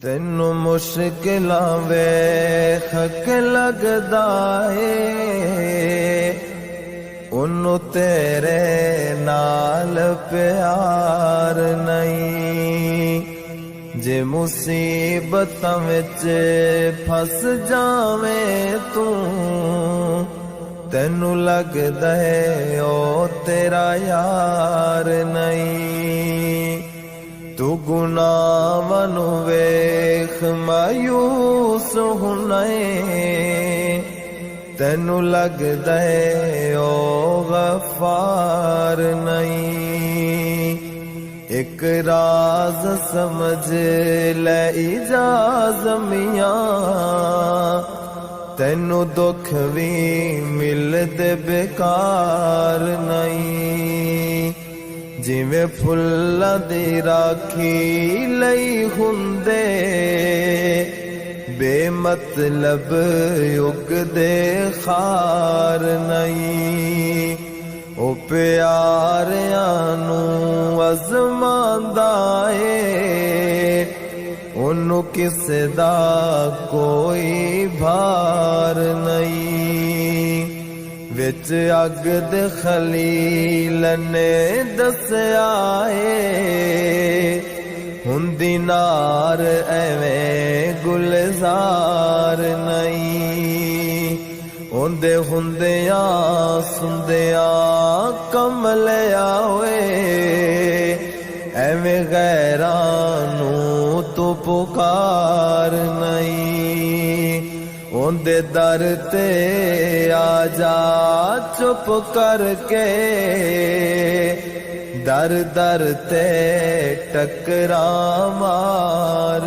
तेनू मुश्किलां वेख के लगदा ए उन्नू तेरे नाल प्यार नहीं। जे मुसीबतां विच फस जावें तू तेनू लगदा है ओ तेरा यार नहीं। तू गुनाहां नू वेख मायूस हुणे तेनू लगदा है ओ गफार नहीं। एक राज समझ ले इजाज़ मियां तेनू दुख भी मिलदे बेकार नहीं। जिवें फुल्लां दी राखी लई हुंदे बेमतलब उगदे खार नहीं। ओ प्यारियां नू अज़मांदा ए उन्नू किसे दा कोई भार नहीं। विच अग दे खलील ने दस्या हुंदी नार एवें गुलजार नहीं। ओंदे हुंदियां सुंदियां कमलिया होए एवें गैरां नू तू पुकार नहीं। ओंदे दर ते आजा चुप करके दर दर ते टकरा मार